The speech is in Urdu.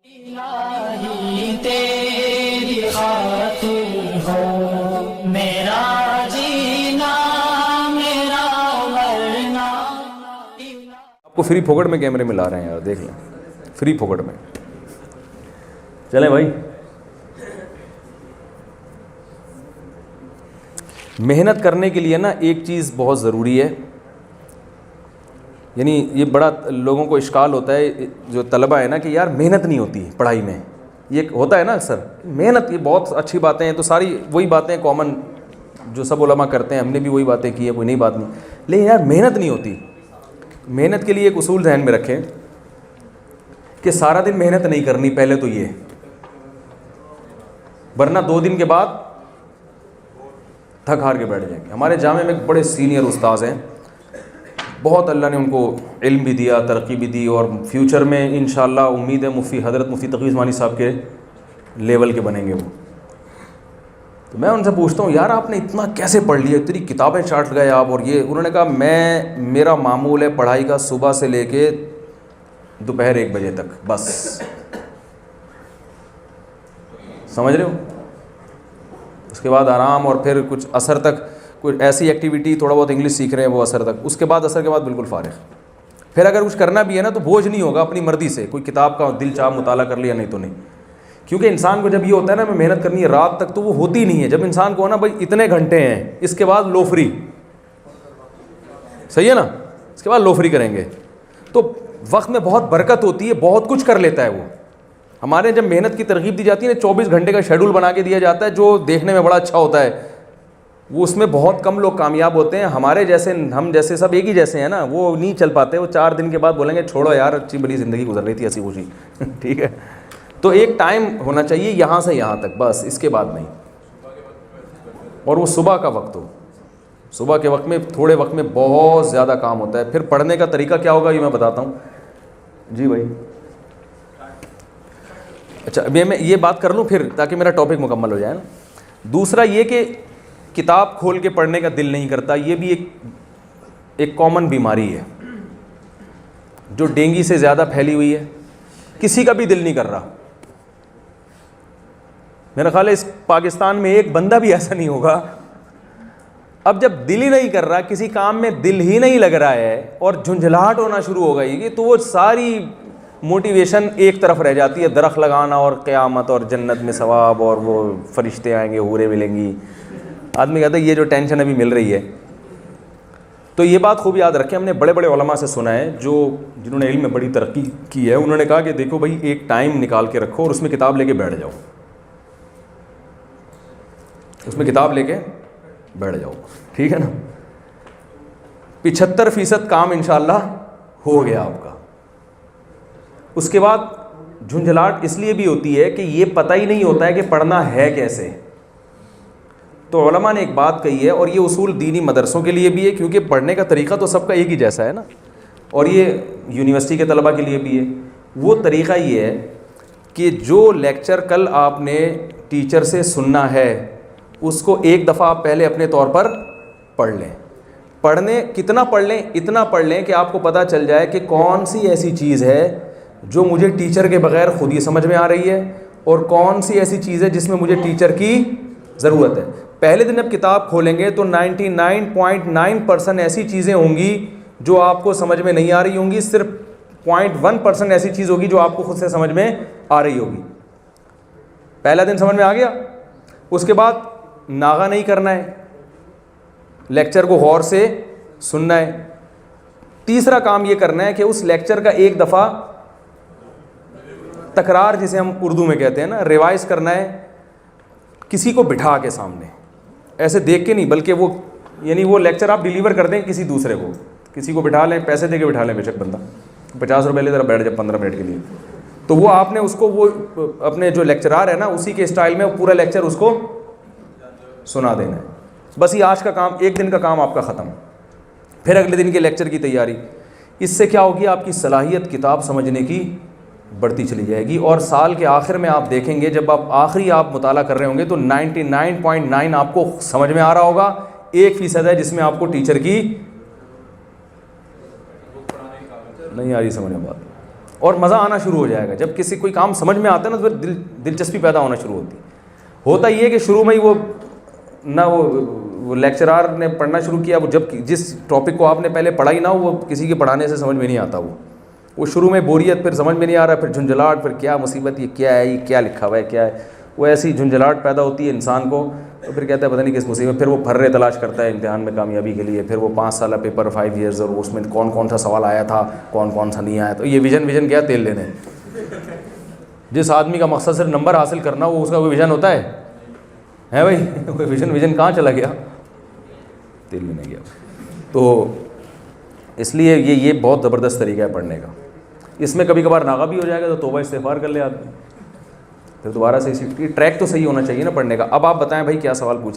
الہی تیری خاطر ہو میرا جینا میرا مرنا. آپ کو فری پھوکٹ میں کیمرے میں لا رہے ہیں یار، دیکھ لیں فری پھوکٹ میں. چلیں بھائی، محنت کرنے کے لیے نا ایک چیز بہت ضروری ہے. یعنی یہ بڑا لوگوں کو اشکال ہوتا ہے جو طلبہ ہے نا کہ یار محنت نہیں ہوتی پڑھائی میں. یہ ہوتا ہے نا اکثر، محنت یہ بہت اچھی باتیں ہیں، تو ساری وہی باتیں کامن جو سب علماء کرتے ہیں، ہم نے بھی وہی باتیں کی ہیں، کوئی نئی بات نہیں. لیکن یار محنت نہیں ہوتی. محنت کے لیے ایک اصول ذہن میں رکھیں کہ سارا دن محنت نہیں کرنی پہلے تو یہ، ورنہ 2 دن کے بعد تھک ہار کے بیٹھ جائیں گے. ہمارے جامعہ میں ایک بڑے سینئر استاذ ہیں، بہت اللہ نے ان کو علم بھی دیا، ترقی بھی دی، اور فیوچر میں انشاءاللہ امید ہے حضرت مفتی تقی عثمانی صاحب کے لیول کے بنیں گے وہ. تو میں ان سے پوچھتا ہوں یار آپ نے اتنا کیسے پڑھ لیا، اتنی کتابیں چاٹ گئے آپ. اور یہ انہوں نے کہا میرا معمول ہے پڑھائی کا صبح سے لے کے دوپہر 1 بجے تک بس. سمجھ رہے ہو؟ اس کے بعد آرام، اور پھر کچھ عصر تک کوئی ایسی ایکٹیویٹی، تھوڑا بہت انگلش سیکھ رہے ہیں وہ عصر تک. اس کے بعد عصر کے بعد بالکل فارغ. پھر اگر کچھ کرنا بھی ہے نا تو بوجھ نہیں ہوگا، اپنی مرضی سے کوئی کتاب کا دل چاہ مطالعہ کر لیا، نہیں تو نہیں. کیونکہ انسان کو جب یہ ہوتا ہے نا میں محنت کرنی ہے رات تک، تو وہ ہوتی نہیں ہے. جب انسان کو نا بھائی اتنے گھنٹے ہیں، اس کے بعد لو فری، صحیح ہے نا، اس کے بعد لو فری کریں گے تو وقت میں بہت برکت ہوتی ہے، بہت کچھ کر لیتا ہے وہ. ہمارے جب محنت کی ترغیب دی جاتی ہے نا، 24 گھنٹے کا شیڈول بنا کے دیا جاتا ہے جو دیکھنے میں بڑا اچھا ہوتا ہے، وہ اس میں بہت کم لوگ کامیاب ہوتے ہیں. ہمارے جیسے، ہم جیسے سب ایک ہی جیسے ہیں نا، وہ نہیں چل پاتے. وہ 4 دن کے بعد بولیں گے چھوڑو یار اچھی بڑی زندگی گزر رہی تھی ہنسی خوشی. ٹھیک ہے، تو ایک ٹائم ہونا چاہیے یہاں سے یہاں تک بس، اس کے بعد نہیں. اور وہ صبح کا وقت ہو، صبح کے وقت میں تھوڑے وقت میں بہت زیادہ کام ہوتا ہے. پھر پڑھنے کا طریقہ کیا ہوگا یہ میں بتاتا ہوں. جی بھائی، اچھا میں یہ بات کر لوں پھر تاکہ میرا ٹاپک مکمل ہو جائے نا. دوسرا یہ کہ کتاب کھول کے پڑھنے کا دل نہیں کرتا. یہ بھی ایک کامن بیماری ہے جو ڈینگی سے زیادہ پھیلی ہوئی ہے. کسی کا بھی دل نہیں کر رہا. میرا خیال ہے اس پاکستان میں ایک بندہ بھی ایسا نہیں ہوگا. اب جب دل ہی نہیں کر رہا، کسی کام میں دل ہی نہیں لگ رہا ہے اور جھنجھلاہٹ ہونا شروع ہو گئی، تو وہ ساری موٹیویشن ایک طرف رہ جاتی ہے. درخت لگانا اور قیامت اور جنت میں ثواب اور وہ فرشتے آئیں گے، حوریں ملیں گی. آدمی کہتا ہے یہ جو ٹینشن ابھی مل رہی ہے. تو یہ بات خوب یاد رکھیں، ہم نے بڑے بڑے علماء سے سنا ہے جنہوں نے علم میں بڑی ترقی کی ہے. انہوں نے کہا کہ دیکھو بھائی ایک ٹائم نکال کے رکھو اور اس میں کتاب لے کے بیٹھ جاؤ، اس میں کتاب لے کے بیٹھ جاؤ. ٹھیک ہے نا، 75% کام انشاءاللہ ہو گیا آپ کا. اس کے بعد جھنجھلاہٹ اس لیے بھی ہوتی ہے کہ یہ پتہ ہی نہیں ہوتا ہے کہ پڑھنا ہے کیسے. تو علماء نے ایک بات کہی ہے، اور یہ اصول دینی مدرسوں کے لیے بھی ہے کیونکہ پڑھنے کا طریقہ تو سب کا ایک ہی جیسا ہے نا، اور یہ یونیورسٹی کے طلباء کے لیے بھی ہے. وہ طریقہ یہ ہے کہ جو لیکچر کل آپ نے ٹیچر سے سننا ہے اس کو ایک دفعہ آپ پہلے اپنے طور پر پڑھ لیں. پڑھنے کتنا پڑھ لیں؟ اتنا پڑھ لیں کہ آپ کو پتہ چل جائے کہ کون سی ایسی چیز ہے جو مجھے ٹیچر کے بغیر خود ہی سمجھ میں آ رہی ہے، اور کون سی ایسی چیز ہے جس میں مجھے ٹیچر کی ضرورت ہے. پہلے دن اب کتاب کھولیں گے تو 99.9% ایسی چیزیں ہوں گی جو آپ کو سمجھ میں نہیں آ رہی ہوں گی. صرف 0.1% ایسی چیز ہوگی جو آپ کو خود سے سمجھ میں آ رہی ہوگی. پہلا دن سمجھ میں آ گیا. اس کے بعد ناغہ نہیں کرنا ہے، لیکچر کو غور سے سننا ہے. تیسرا کام یہ کرنا ہے کہ اس لیکچر کا ایک دفعہ تکرار، جسے ہم اردو میں کہتے ہیں نا، ریوائز کرنا ہے. کسی کو بٹھا کے سامنے، ایسے دیکھ کے نہیں، بلکہ وہ لیکچر آپ ڈیلیور کر دیں کسی دوسرے کو. کسی کو بٹھا لیں، پیسے دے کے بٹھا لیں، بے شک بندہ 50 روپے لے ذرا بیٹھ جائے 15 منٹ کے لیے. تو وہ آپ نے اس کو، وہ اپنے جو لیکچرار ہے نا اسی کے اسٹائل میں پورا لیکچر اس کو سنا دینا ہے. بس یہ آج کا کام، ایک دن کا کام آپ کا ختم. پھر اگلے دن کے لیکچر کی تیاری. اس سے کیا ہوگی؟ آپ کی صلاحیت کتاب سمجھنے کی بڑھتی چلی جائے گی. اور سال کے آخر میں آپ دیکھیں گے جب آپ مطالعہ کر رہے ہوں گے تو 99.9 آپ کو سمجھ میں آ رہا ہوگا. 1% ہے جس میں آپ کو ٹیچر کی نہیں آ رہی سمجھ میں بات. اور مزہ آنا شروع ہو جائے گا. جب کسی کوئی کام سمجھ میں آتا ہے نا تو پھر دلچسپی پیدا ہونا شروع ہوتی ہے. ہوتا یہ ہے کہ شروع میں ہی وہ لیکچرار نے پڑھنا شروع کیا, وہ جب جس ٹاپک کو آپ نے پہلے پڑھا ہی نہ ہو وہ کسی کے پڑھانے سے سمجھ میں نہیں آتا. وہ شروع میں بوریت, پھر سمجھ میں نہیں آ رہا, پھر جھنجھلاہٹ, پھر کیا مصیبت, یہ کیا ہے, یہ کیا لکھا ہوا ہے, کیا ہے. وہ ایسی جھنجھلاہٹ پیدا ہوتی ہے انسان کو, تو پھر کہتا ہے پتہ نہیں کس مصیبت. پھر وہ پھرے تلاش کرتا ہے امتحان میں کامیابی کے لیے. پھر وہ 5 سالہ پیپر 5 ایئرز, اور اس میں کون سا سوال آیا تھا, کون سا نہیں آیا. تو یہ ویژن کیا تیل لینے. جس آدمی کا مقصد صرف نمبر حاصل کرنا, وہ اس کا کوئی ویژن ہوتا ہے بھائی؟ کوئی ویژن کہاں چلا گیا, تیل لینے گیا. تو اس لیے یہ بہت زبردست طریقہ ہے پڑھنے کا. اس میں کبھی کبھار ناغہ بھی ہو جائے گا تو توبہ استغفار کر لے آدمی, پھر دوبارہ سے ٹریک تو صحیح ہونا چاہیے نا پڑھنے کا. اب آپ بتائیں بھائی کیا سوال پوچھ